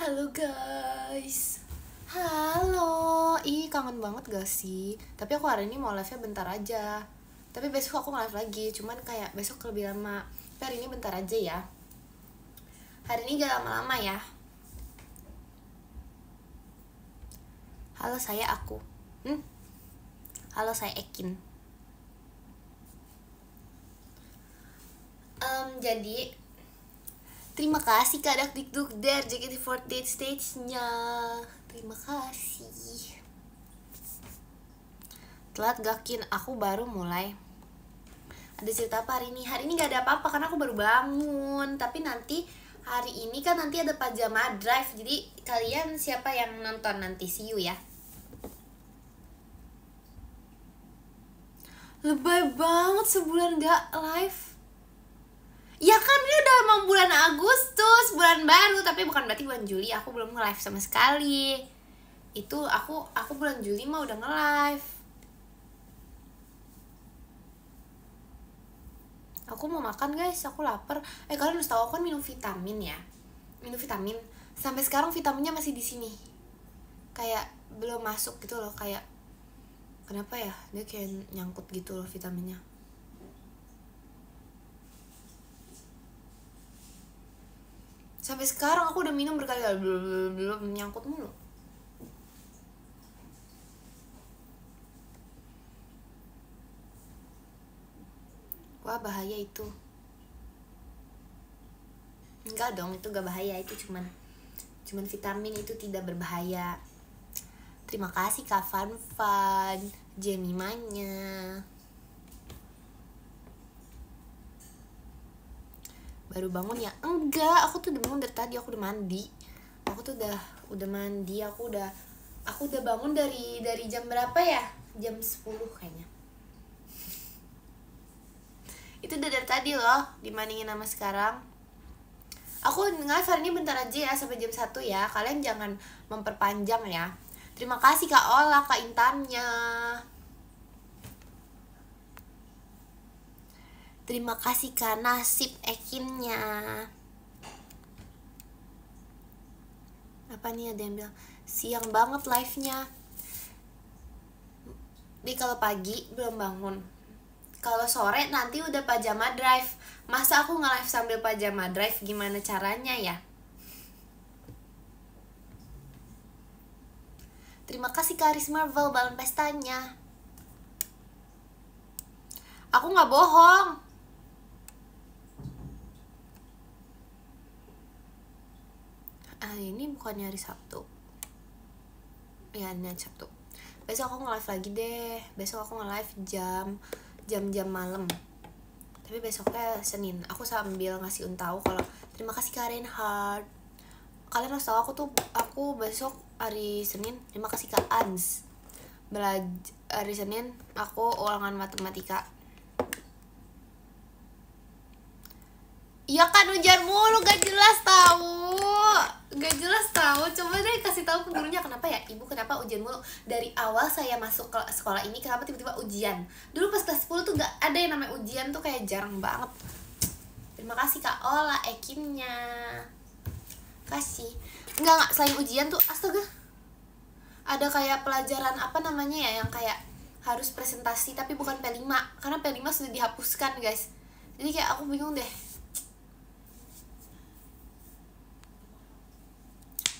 Halo guys. Halo. Ih, kangen banget gak sih? Tapi aku hari ini mau live-nya bentar aja. Tapi besok aku nge-live lagi, cuman kayak besok lebih lama. Tapi hari ini bentar aja ya. Hari ini gak lama-lama ya. Halo, saya aku. Halo, saya Ekin. Jadi terima kasih Kak Dakdikdukder JKT48 stage-nya. Terima kasih. Telat gakin, aku baru mulai. Ada cerita apa hari ini? Hari ini gak ada apa-apa karena aku baru bangun. Tapi nanti hari ini kan nanti ada pajama drive. Jadi kalian siapa yang nonton nanti? See you ya. Lebay banget sebulan gak live. Ya kan ini udah emang bulan Agustus, bulan baru, tapi bukan berarti bulan Juli aku belum nge-live sama sekali. Itu aku bulan Juli mah udah nge-live. Aku mau makan guys, aku lapar. Kalian harus tahu aku kan minum vitamin ya. Minum vitamin. Sampai sekarang vitaminnya masih di sini. Kayak belum masuk gitu loh, kayak kenapa ya? Dia kayak nyangkut gitu loh vitaminnya. Sampai sekarang aku udah minum berkali-kali belum nyangkut mulu. Wah, bahaya itu. Enggak dong, itu gak bahaya, itu cuman vitamin, itu tidak berbahaya. Terima kasih Kak Fan, Jemimanya. Baru bangun ya? Enggak, aku tuh udah bangun dari tadi, aku udah mandi. Aku tuh udah mandi, aku udah bangun dari jam berapa ya? Jam 10 kayaknya. Itu udah dari tadi loh, dibandingin sama sekarang. Aku nge-live hari ini bentar aja ya, sampai jam 1 ya. Kalian jangan memperpanjang ya. Terima kasih Kak Ola, Kak Intannya. Terima kasih Kak Nasib Ekinnya. Apa nih, ada yang bilang siang banget live-nya. Jadi kalau pagi belum bangun. Kalau sore nanti udah pajama drive. Masa aku nge-live sambil pajama drive, gimana caranya ya? Terima kasih Kak Aris Marvel, balon pestanya. Aku gak bohong. Ini bukannya hari Sabtu. Ya, ini hari Sabtu. Besok aku nge-live lagi deh. Besok aku nge-live jam malam. Tapi besoknya Senin. Aku sambil ngasih tahu kalau terima kasih Kak Reinhard. Kalian harus tahu aku besok hari Senin. Terima kasih Kak Ans. Hari Senin aku ulangan matematika. Iya kan, ujian mulu, gak jelas tahu. Coba deh kasih tahu ke gurunya kenapa ya, Ibu, kenapa ujian mulu? Dari awal saya masuk ke sekolah ini kenapa tiba-tiba ujian? Dulu pas kelas 10 tuh gak ada yang namanya ujian, tuh kayak jarang banget. Terima kasih Kak Ola, Ekinnya. Kasih. Enggak, selain ujian tuh astaga. Ada kayak pelajaran apa namanya ya, yang kayak harus presentasi tapi bukan P5. Karena P5 sudah dihapuskan, guys. Jadi kayak aku bingung deh.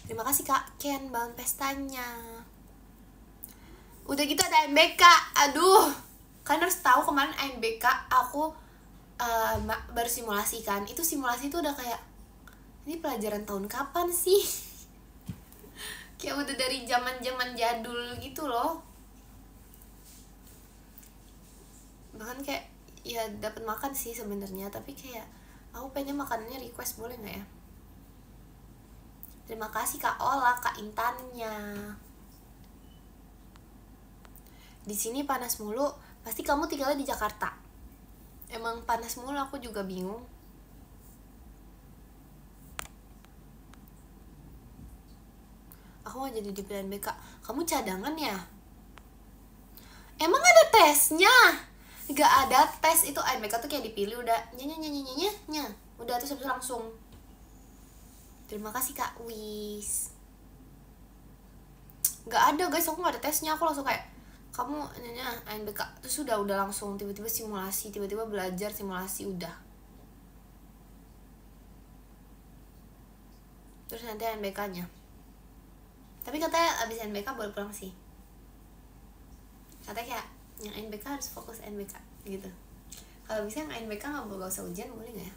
Terima kasih Kak Ken, balon pestanya. Udah gitu ada AMBK. Aduh, kalian harus tahu kemarin AMBK aku baru simulasi kan. Itu simulasi itu udah kayak, ini pelajaran tahun kapan sih? Kayak udah dari zaman jadul gitu loh. Bahkan kayak ya dapat makan sih sebenarnya, tapi kayak aku pengen makanannya request, boleh nggak ya? Terima kasih Kak Ola, Kak Intannya. Di sini panas mulu, pasti kamu tinggalnya di Jakarta. Emang panas mulu, aku juga bingung. Aku gak jadi dipilih BK. Kamu cadangan ya? Emang ada tesnya? Gak ada tes, itu AMBK tuh kayak dipilih udah udah terus langsung. Terima kasih Kak Wis. Gak ada guys, aku gak ada tesnya. Aku langsung kayak, kamu nanya ANBK, terus udah langsung tiba-tiba simulasi, tiba-tiba belajar simulasi, udah. Terus nanti ANBK-nya. Tapi katanya abis ANBK boleh pulang sih. Katanya kayak yang ANBK harus fokus ANBK gitu. Kalau bisa yang ANBK gak usah ujian, boleh gak ya?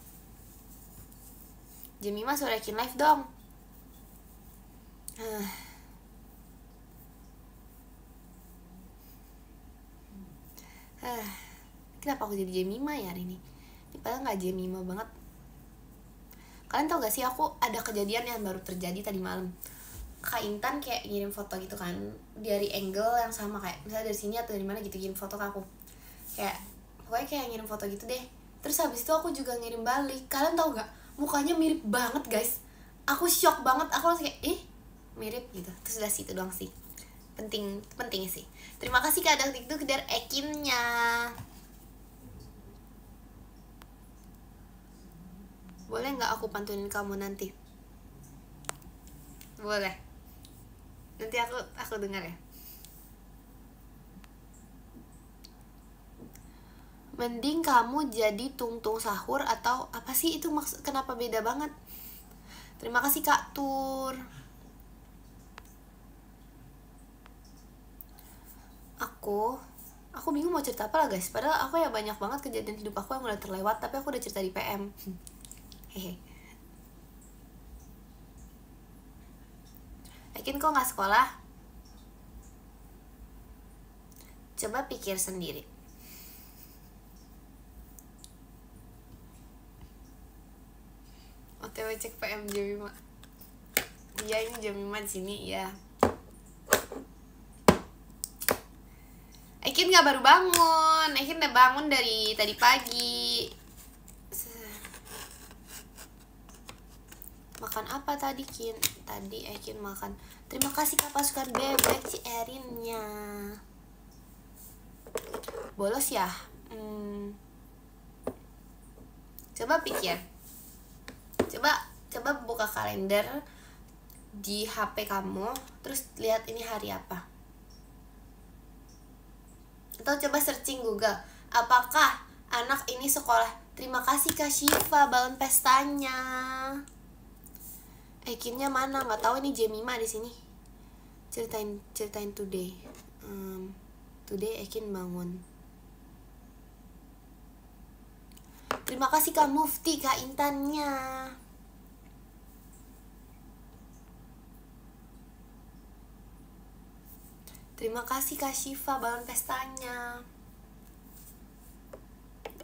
Jemima suruh yakin live dong. Kenapa aku jadi Jemima ya hari ini? Ini padahal gak Jemima banget. Kalian tau gak sih, aku ada kejadian yang baru terjadi tadi malam. Kak Intan kayak ngirim foto gitu kan, dari angle yang sama, kayak misalnya dari sini atau dari mana gitu, ngirim foto ke aku. Kayak pokoknya kayak ngirim foto gitu deh. Terus habis itu aku juga ngirim balik. Kalian tau gak, mukanya mirip banget guys. Aku shock banget, aku langsung kayak mirip gitu. Terus udah situ doang sih. Penting sih. Terima kasih Kak Dang TikTok dari Ekinnya. Boleh nggak aku pantunin kamu nanti? Boleh. Nanti aku dengar ya. Mending kamu jadi tungtung sahur atau apa sih itu, maksud kenapa beda banget? Terima kasih Kak Tur. Aku bingung mau cerita apa lah guys. Padahal aku ya banyak banget kejadian hidup aku yang udah terlewat, tapi aku udah cerita di PM. Hehe. Yakin kok gak sekolah? Coba pikir sendiri. OTW cek PM Jemima. Iya, ini Jemima di sini ya. Ekin gak baru bangun. Ekin udah bangun dari tadi pagi. Makan apa tadi Kin? Tadi Ekin makan. Terima kasih Kak pasukan bebek si Erinnya. Bolos ya? Coba pikir. Coba buka kalender di HP kamu, terus lihat ini hari apa. Atau coba searching Google, apakah anak ini sekolah? Terima kasih Kak Syifa, balon pestanya. Ekinnya mana? Nggak tahu, ini Jemima di sini. Ceritain today. Today Ekin bangun. Terima kasih Kak Mufti, Kak Intannya. Terima kasih Kak Syifa, balon pestanya.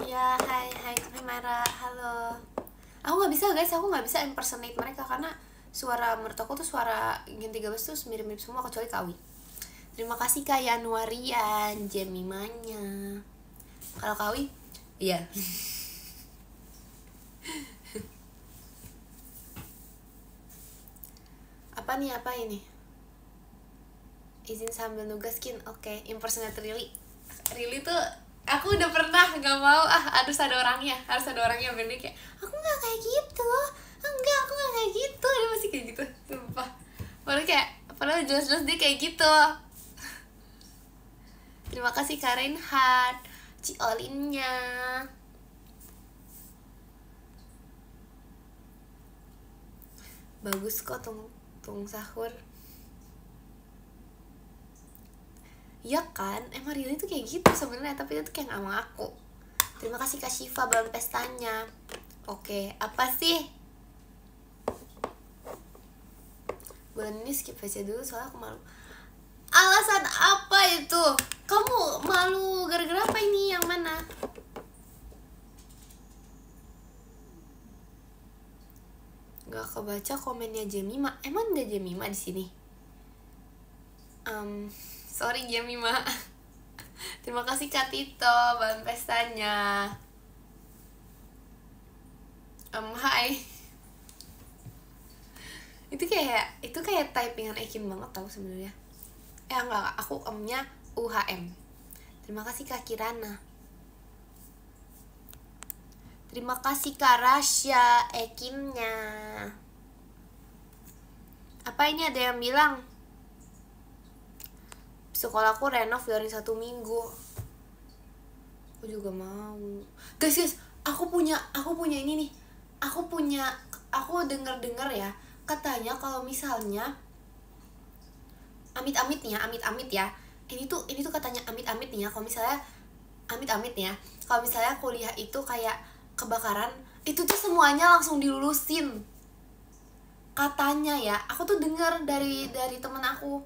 Ya, hai Mara, halo. Aku nggak bisa guys, aku nggak bisa impersonate mereka karena suara menurut aku tuh suara Gen 13 tuh mirip-mirip semua kecuali Kawi. Terima kasih Kak Yanuarian, Jemimanya. Kalau Kawi, iya. Apa ini? Izin sambil nugas Kin, oke. Impersonate Rili tuh aku udah pernah, nggak mau harus ada orangnya bener kayak aku nggak kayak gitu, aku nggak kayak gitu, dia masih kayak gitu, sumpah. Padahal jelas-jelas dia kayak gitu. Terima kasih Kak Reinhardt, Ciolinnya. Bagus kok tung sahur. Ya kan, emang Rili tuh kayak gitu sebenarnya, tapi itu kayak sama aku. Terima kasih Kak Syifa, balon pestanya. Oke, apa sih? Bulan ini skip aja dulu soalnya aku malu. Alasan apa itu? Kamu malu gara-gara apa ini? Yang mana? Gak kebaca komennya Jemima. Emang ada Jemima di sini? Sorry Jemima. Terima kasih Kak Tito, balon pestanya. Hai. Itu kayak typingan Ekin banget tau sebenarnya. Enggak, aku nya UHM. Terima kasih Kak Kirana. Terima kasih Kak Rasya, Ekinnya. Apa ini ada yang bilang sekolahku renov dari 1 minggu. Aku juga mau. Guys, aku punya ini nih. Aku denger ya, katanya kalau misalnya amit-amit ya. Ini tuh katanya amit-amit nih ya, kalau misalnya amit-amit nih ya. Kalau misalnya kuliah itu kayak kebakaran, itu tuh semuanya langsung dilulusin. Katanya ya, aku tuh denger dari temen aku.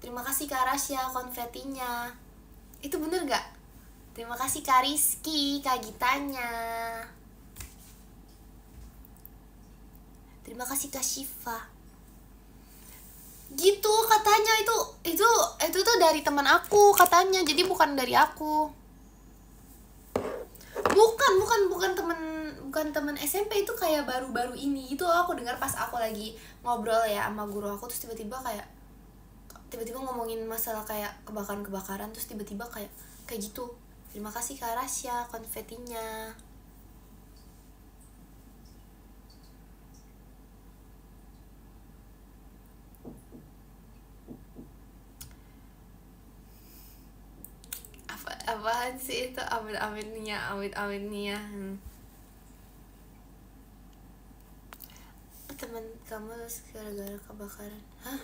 Terima kasih Kak Rasya konfetinya. Itu bener gak? Terima kasih Kak Rizky, Kak Gitanya. Terima kasih Kak Syifa. Gitu katanya, itu tuh dari teman aku katanya, jadi bukan dari aku. Bukan teman SMP, itu kayak baru-baru ini itu aku dengar pas aku lagi ngobrol ya sama guru aku, terus tiba-tiba ngomongin masalah kayak kebakaran, terus tiba-tiba kayak gitu. Terima kasih Kak Rasya konfetinya. Apaan sih itu amit-amitnya. Teman kamu gara-gara kebakaran. Hah?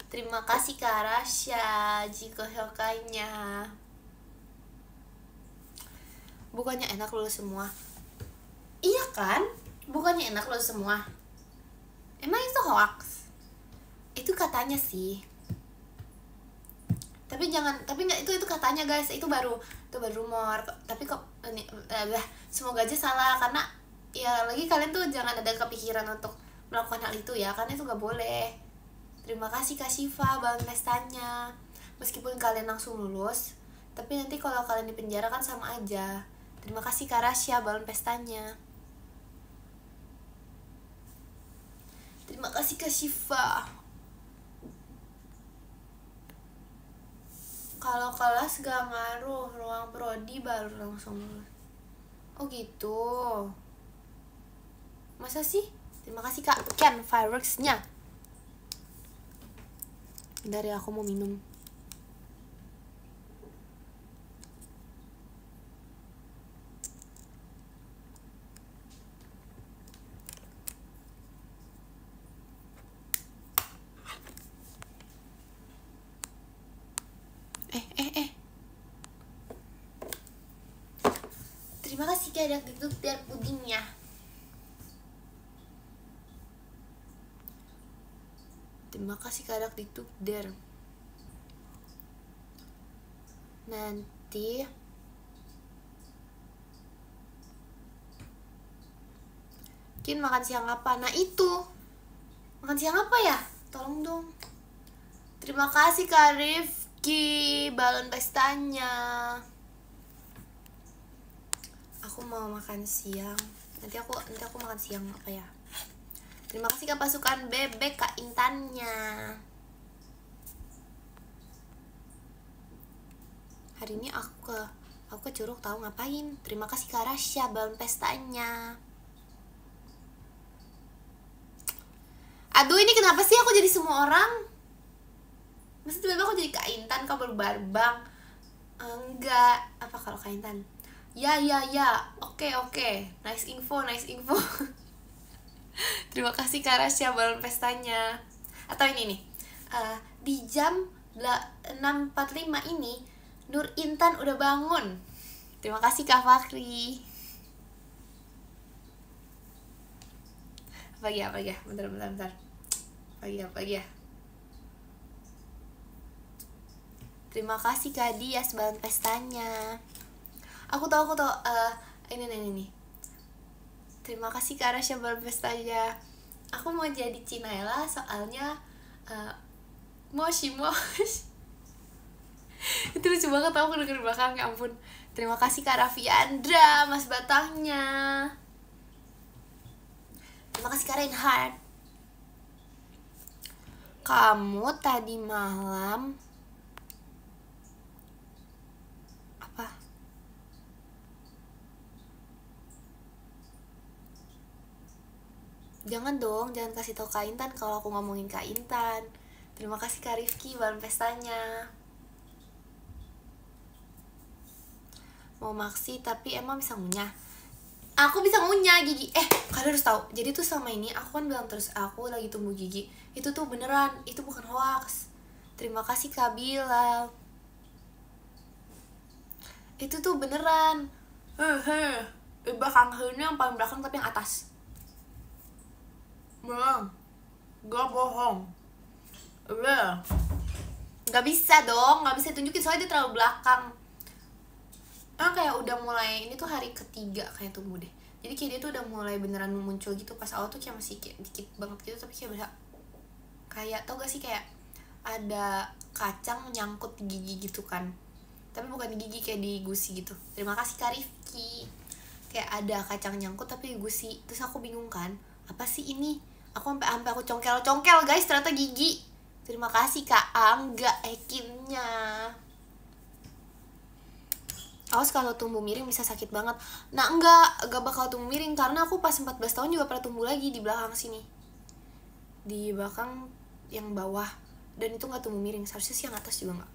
Terima kasih Kak Rasya jika hokainya. Bukannya enak lulus semua? Iya kan? Bukannya enak lulus semua? Emang itu hoax? Itu katanya sih. Tapi nggak, itu katanya guys, itu baru rumor. Tapi kok ini semoga aja salah, karena ya lagi kalian tuh jangan ada kepikiran untuk melakukan hal itu ya, karena itu nggak boleh. Terima kasih Kak Syifa balon pestanya. Meskipun kalian langsung lulus, tapi nanti kalau kalian di penjara kan sama aja. Terima kasih Kak Rasya balon pestanya. Terima kasih Kak Syifa. Kalau kelas gak ngaruh, ruang prodi baru langsung lulus. Oh gitu. Masa sih? Terima kasih Kak Ken fireworksnya. Bentar ya, aku mau minum. Terima kasih Kak Dak Dikduk biar pudingnya. Terima kasih Kak Dak Dikduk der. Nanti Kin makan siang apa? Nah itu, makan siang apa ya? Tolong dong. Terima kasih Kak Rifki balon pestanya. Aku mau makan siang. Nanti aku makan siang apa ya? Terima kasih Kak pasukan bebek Kak Intannya. Hari ini aku ke Curug tahu ngapain. Terima kasih Kak Rasya balon pestanya. Aduh, ini kenapa sih aku jadi semua orang? Masa tiba-tiba aku jadi Kak Intan, kau baru barbang? Enggak. Apa kalau Kak Intan? Ya. Oke. Nice info. Terima kasih Kak Rasya balon pestanya. Atau ini nih. Di jam 6.45 ini Nur Intan udah bangun. Terima kasih Kak Fakri. Apa ya? Bentar. Apa ya? Terima kasih Kak Dias balon pestanya. Aku tahu ini. Terima kasih Kak Rasya balon pestanya. Aku mau jadi Cinaela soalnya moshi. Itu lucu banget, aku denger di belakang, ya ampun. Terima kasih Kak Raffi Andra mas batangnya. Terima kasih Kak Reinhardt. Kamu tadi malam apa? Jangan dong, jangan kasih tau Kak Intan kalau aku ngomongin Kak Intan. Terima kasih Kak Rifki balon pestanya. Mau maksi tapi emang bisa ngunyah. Aku bisa ngunyah gigi. Kalian harus tahu. Jadi tuh selama ini aku kan bilang terus aku lagi tumbuh gigi. Itu tuh beneran, itu bukan hoax. Terima kasih Kak Bilal. Itu tuh beneran. Belakang ini yang paling belakang tapi yang atas. Beneran. Gak bohong. Gak bisa dong, gak bisa tunjukin soalnya dia terlalu belakang. Kayak udah mulai, ini tuh hari ketiga kayak tumbuh deh. Jadi kayak dia tuh udah mulai beneran muncul gitu. Pas awal tuh kayak masih kayak dikit banget gitu, tapi kayak bisa kayak, tau gak sih kayak ada kacang nyangkut di gigi gitu kan. Tapi bukan di gigi, kayak di gusi gitu. Terima kasih Kak Rifki. Kayak ada kacang nyangkut tapi di gusi. Terus aku bingung kan, apa sih ini? Aku sampai aku congkel guys, ternyata gigi. Terima kasih Kak Angga Ekinnya. Awas kalau tumbuh miring bisa sakit banget. Nah enggak bakal tumbuh miring karena aku pas 14 tahun juga pernah tumbuh lagi di belakang sini. Di belakang yang bawah. Dan itu gak tumbuh miring, seharusnya sih yang atas juga gak.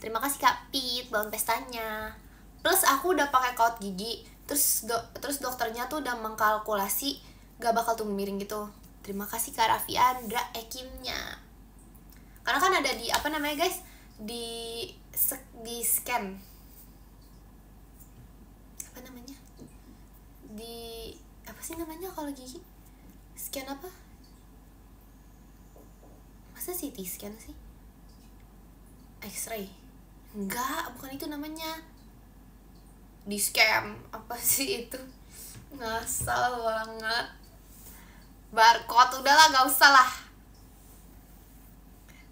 Terima kasih Kak Pit balon pestanya. Plus aku udah pakai kaut gigi. Terus dokternya tuh udah mengkalkulasi gak bakal tumbuh miring gitu. Terima kasih Kak Raffi Andra Ekimnya. Karena kan ada di apa namanya guys, di scan apa namanya, di apa sih namanya kalau gigi, scan apa, masa CT scan sih, X-ray, enggak, bukan itu namanya, di scan apa sih itu, ngasal banget, barcode, udahlah gak usah lah,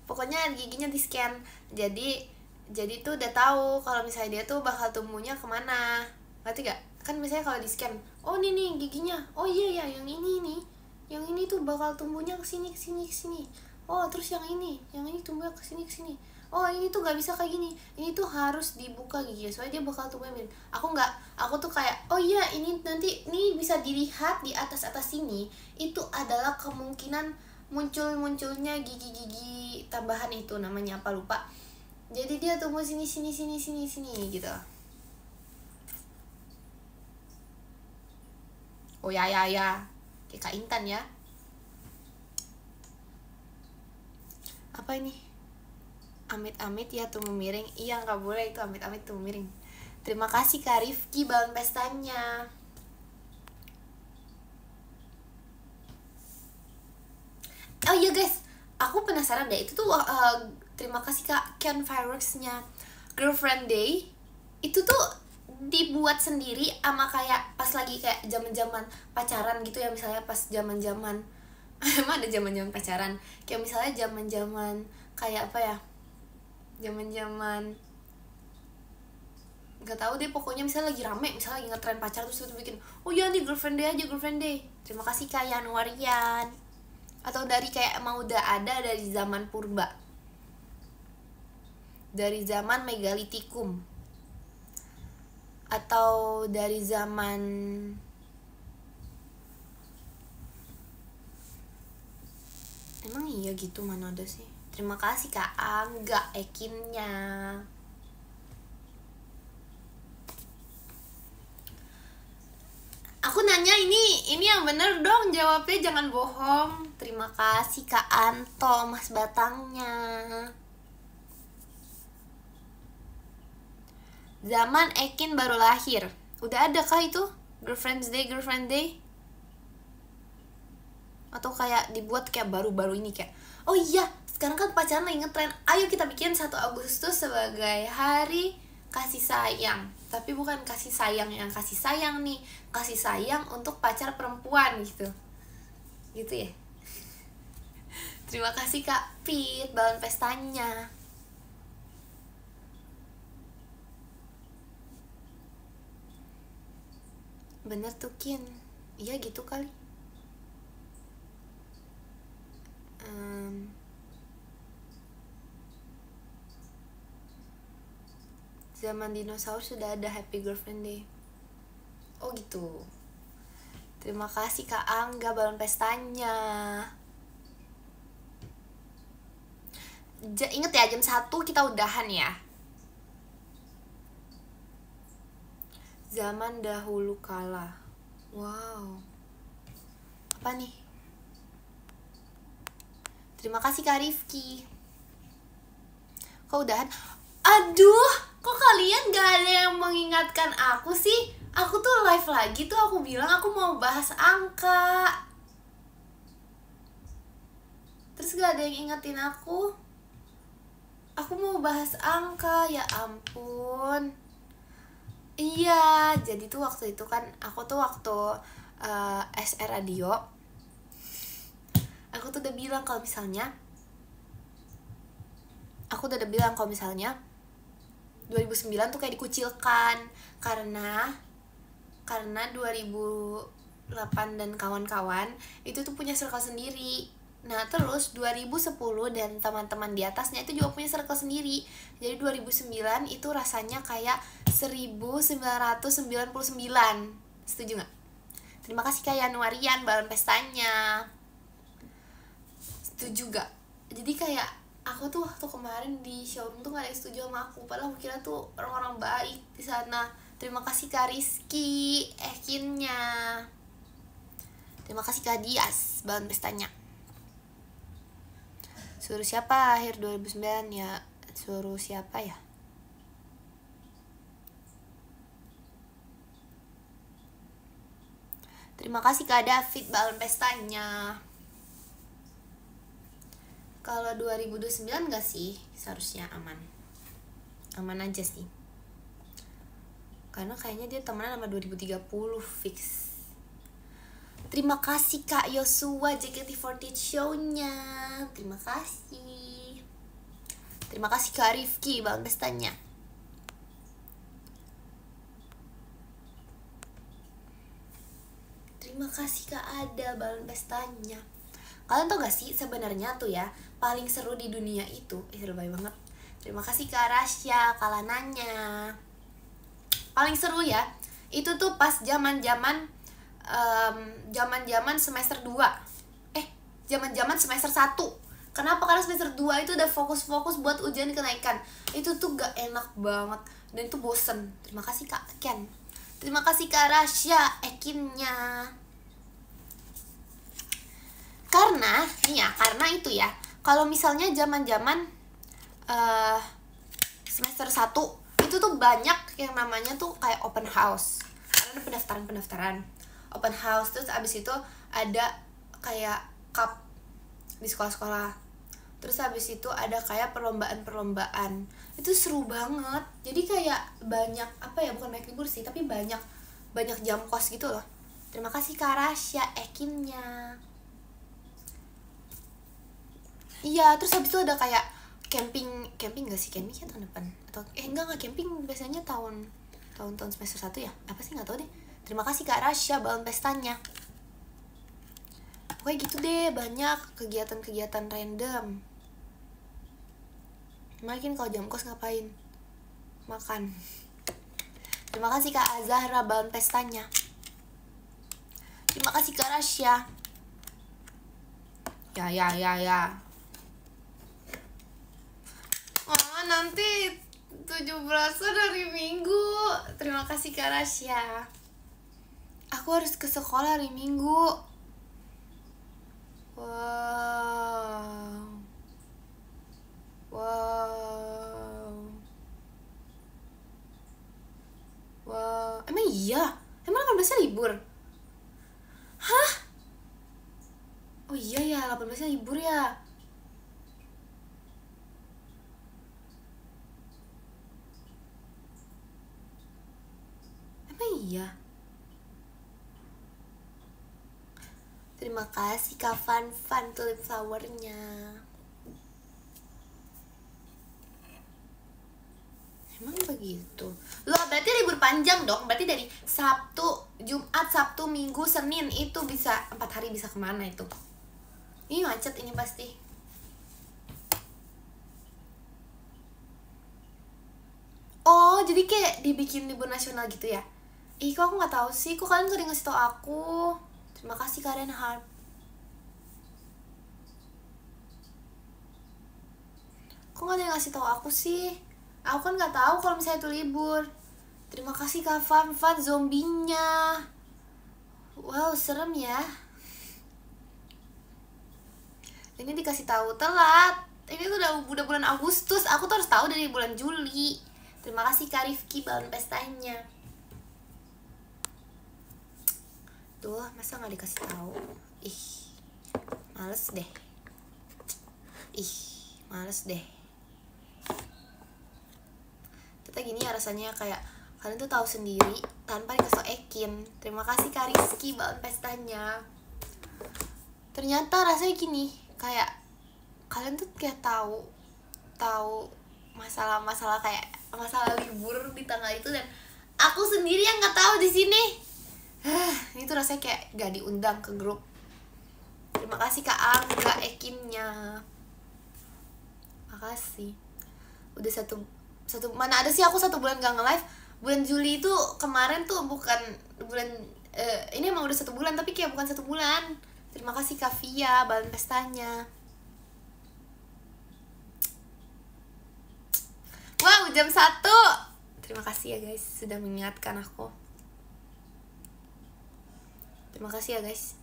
pokoknya giginya di scan. Jadi tuh udah tahu kalau misalnya dia tuh bakal tumbuhnya kemana, ngerti gak? Kan misalnya kalau di scan, oh ini nih giginya, oh iya ya yang ini nih, yang ini tuh bakal tumbuhnya kesini, oh terus yang ini tumbuhnya kesini, oh ini tuh gak bisa kayak gini, ini tuh harus dibuka gigi soalnya dia bakal tumbuhnya miring. Aku tuh kayak, oh iya ini nanti ini bisa dilihat di atas sini, itu adalah kemungkinan munculnya gigi tambahan, itu namanya apa lupa. Jadi dia tumbuh sini gitu. Oh ya kayak Kak Intan ya. Apa ini? Amit-amit ya tumbuh miring. Iya nggak boleh itu amit-amit tumbuh miring. Terima kasih Kak Rifki balon pestanya. Oh iya guys, aku penasaran deh, itu tuh terima kasih Kak Ken Fireworks-nya Girlfriend Day. Itu tuh dibuat sendiri sama kayak pas lagi kayak zaman-zaman pacaran gitu ya, misalnya pas zaman-zaman emang ada zaman-zaman pacaran, kayak misalnya zaman-zaman kayak apa ya, zaman-zaman nggak tahu deh, pokoknya misalnya lagi rame, misalnya lagi ngetren pacar terus itu bikin, oh ya nih Girlfriend Day aja, Girlfriend Day. Terima kasih Kak Yanuarian. Atau dari kayak emang udah ada dari zaman purba, dari zaman megalitikum, atau dari zaman emang iya gitu, mana ada sih. Terima kasih Kak Angga Ekinnya. Aku nanya ini yang bener dong jawabnya, jangan bohong. Terima kasih Kak Anto Mas Batangnya. Zaman Ekin baru lahir. Udah ada kah itu? Girlfriend Day? Atau kayak dibuat kayak baru-baru ini kayak, oh iya sekarang kan pacaran lagi ngetren, ayo kita bikin 1 Agustus sebagai hari kasih sayang. Tapi bukan kasih sayang yang kasih sayang nih, kasih sayang untuk pacar perempuan gitu ya. Terima kasih Kak Pit balon pestanya. Bener tuh Kin, iya gitu kali. Zaman dinosaurus sudah ada Happy Girlfriend Day. Oh gitu. Terima kasih Kak Angga balon pestanya. Ingat ya jam 1 kita udahan ya. Zaman dahulu kala. Wow. Apa nih? Terima kasih Kak Rifki. Kok udahan? Aduh, kok kalian gak ada yang mengingatkan aku sih? Aku tuh live lagi tuh aku bilang aku mau bahas angka. Terus gak ada yang ingetin aku. Aku mau bahas angka, ya ampun. Iya, jadi tuh waktu itu kan aku tuh waktu SR Radio, aku tuh udah bilang kalau misalnya 2009 tuh kayak dikucilkan karena 2008 dan kawan-kawan itu tuh punya circle sendiri. Nah terus 2010 dan teman-teman di atasnya itu juga punya circle sendiri. Jadi 2009 itu rasanya kayak 1999. Setuju gak? Terima kasih Kak Yanuarian balon pestanya. Setuju gak? Jadi kayak aku tuh waktu kemarin di showroom tuh gak ada yang setuju sama aku. Padahal aku kira tuh orang-orang baik di sana. Terima kasih Kak Rizky Ekinnya. Terima kasih Kak Dias balon pestanya. Suruh siapa akhir 2009 ya? Suruh siapa ya? Terima kasih Kak David balon pestanya. Kalau 2029 gak sih? Seharusnya aman. Aman aja sih. Karena kayaknya dia temenan sama 2030 fix. Terima kasih Kak Yosua JKT48 show-nya. Terima kasih. Terima kasih Kak Rifki balon pestanya. Terima kasih Kak Ada balon pestanya. Kalian tau gak sih sebenarnya tuh ya paling seru di dunia itu seru banget. Terima kasih Kak Rasya Kalananya. Paling seru ya itu tuh pas zaman-zaman semester 2. Zaman-zaman semester 1. Kenapa? Karena semester 2 itu udah fokus-fokus buat ujian kenaikan. Itu tuh gak enak banget dan itu bosen. Terima kasih Kak Ken. Terima kasih Kak Rasya Ekinnya. Karena itu ya. Kalau misalnya zaman-zaman semester 1 itu tuh banyak yang namanya tuh kayak open house. Karena pendaftaran open house, terus abis itu ada kayak cup di sekolah-sekolah, terus abis itu ada kayak perlombaan itu seru banget. Jadi kayak banyak bukan banyak libur sih, tapi banyak jam kos gitu loh. Terima kasih Kak Rasya Ekinnya. Iya, terus abis itu ada kayak camping gak sih? Campingnya tahun depan atau enggak camping biasanya tahun semester 1 ya, apa sih, nggak tahu deh. Terima kasih Kak Rasya balon pestanya. Pokoknya gitu deh, banyak kegiatan random. Makin kalau jam kos ngapain? Makan. Terima kasih Kak Azahra balon pestanya. Terima kasih Kak Rasya. Ya. Oh, nanti 17 dari Minggu. Terima kasih Kak Rasya. Aku harus ke sekolah hari Minggu. Wow. Emang iya? Emang 18-nya libur? Hah? Oh iya ya, 18-nya libur ya. Emang iya? Terima kasih Kak Fan tulip flowernya. Emang begitu? Loh, berarti libur panjang dong. Berarti dari Jumat, Sabtu, Minggu, Senin itu bisa 4 hari bisa kemana itu? Ini macet ini pasti. Oh, jadi kayak dibikin libur nasional gitu ya? Kok aku nggak tahu sih. Kok kalian gak ngasih tau aku? Terima kasih Karen Harp. Kok gak ada yang ngasih tahu aku sih? Aku kan gak tahu kalau misalnya itu libur. Terima kasih Kak Fanfan zombinya. Wow, serem ya. Ini dikasih tahu telat. Ini tuh udah bulan Agustus. Aku tuh harus tahu dari bulan Juli. Terima kasih Kak Rifki balon pestanya. Tuh, masa nggak dikasih tahu? Ih, males deh. Ih, males deh. Kita gini ya rasanya, kayak kalian tuh tahu sendiri tanpa dikasih ekin. Terima kasih Kak Rizky balon pestanya. Ternyata rasanya gini, kayak kalian tuh kayak tahu masalah kayak masalah libur di tanggal itu, dan aku sendiri yang nggak tahu di sini. Ini tuh rasanya kayak gak diundang ke grup. Terima kasih Kak Angga ekinnya. Makasih. Udah satu mana ada sih aku 1 bulan gak nge-live. Bulan Juli itu kemarin tuh bukan bulan ini emang udah 1 bulan tapi kayak bukan 1 bulan. Terima kasih Kak Via balon pestanya. Wow, jam 1. Terima kasih ya guys sudah mengingatkan aku. Terima kasih ya guys.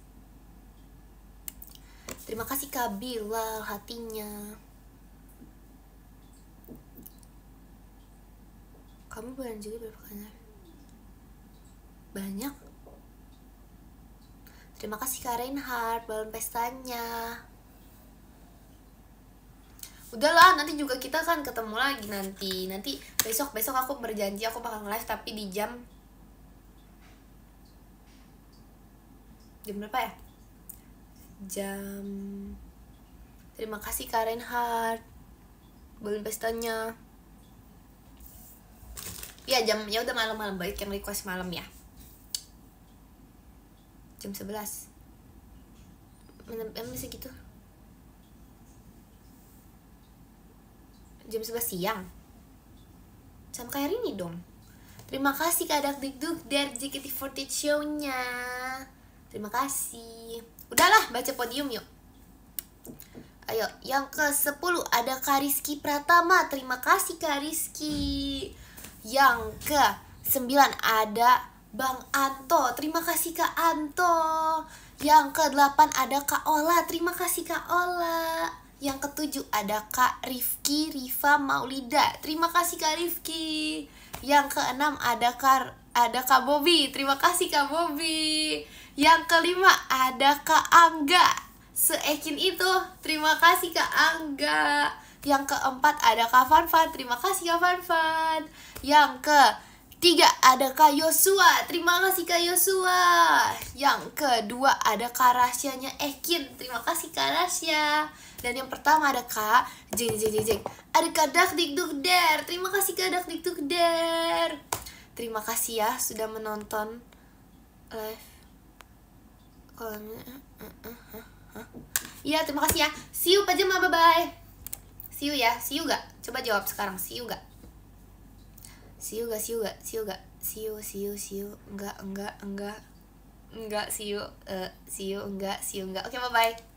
Terima kasih Kak Bilal hatinya. Kamu bulan Juli berapa kali? Banyak. Terima kasih Kak Reinhardt balon pestanya. Udahlah, nanti juga kita kan ketemu lagi nanti besok aku berjanji aku bakal nge-live tapi di jam berapa ya? Terima kasih Kak Reinhardt balon pestanya. Ya udah malam-malam, baik yang request malam ya. Jam 11. Emang bisa gitu? Jam 11 siang. Sama kayak hari ini dong. Terima kasih Kak Dakdikduk dari JKT48 show-nya. Terima kasih. Udahlah, baca podium yuk. Ayo, yang ke-10 ada Kak Rizky Pratama. Terima kasih Kak Rizky. Yang ke-9 ada Bang Anto. Terima kasih Kak Anto. Yang ke-8 ada Kak Ola. Terima kasih Kak Ola. Yang ke-7 ada Kak Rifki Rifa Maulida. Terima kasih Kak Rifki. Yang ke-6 ada Kak Bobby. Terima kasih Kak Bobby. Yang ke-5 ada Kak Angga. Seekin itu. Terima kasih Kak Angga. Yang ke-4 ada Kak Fanfan. Terima kasih Kak Fanfan. Yang ke-3 ada Kak Yosua. Terima kasih Kak Yosua. Yang kedua ada Kak Rasyanya Ekin. Terima kasih Kak Rasya. Dan yang pertama ada Kak Jeng. Ada Kak Dakdikdukder. Terima kasih Kak Dakdikdukder. Terima kasih ya sudah menonton live. Iya, terima kasih ya. See you Pajama, bye-bye. See you ya, see you gak? Coba jawab sekarang, see you gak? See you gak? See you. Enggak, see you. See you, enggak. Oke, bye-bye.